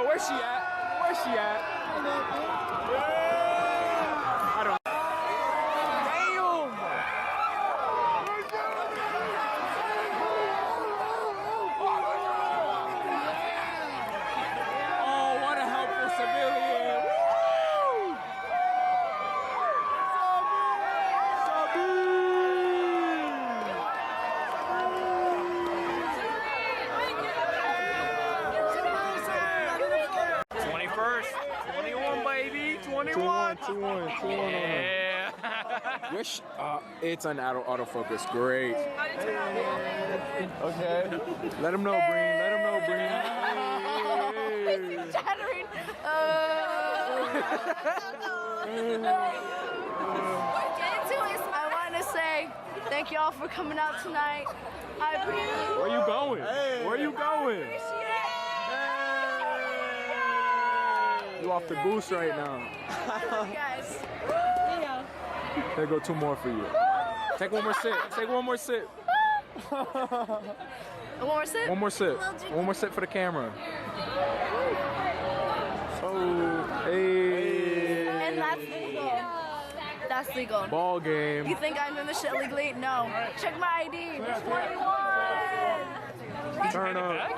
Where's she at? Where's she at? I don't know. Damn! Oh, what a helpful civilian! Woo! Baby, 21. 21. Yeah. Wish it's on autofocus. Great. Okay. Let him know, Breen. Let him know, Breen. It's chattering. I want to say thank you all for coming out tonight. Where you going? Hey. Where you going? You off the boost right now. Guys. There go 2 more for you. Take one more sip. Take one more sip. One more sip? One more sip. One more sip for the camera. Oh, hey. And that's legal. That's legal. Ball game. You think I'm doing this shit legally? No. Check my ID. 21. Turn up.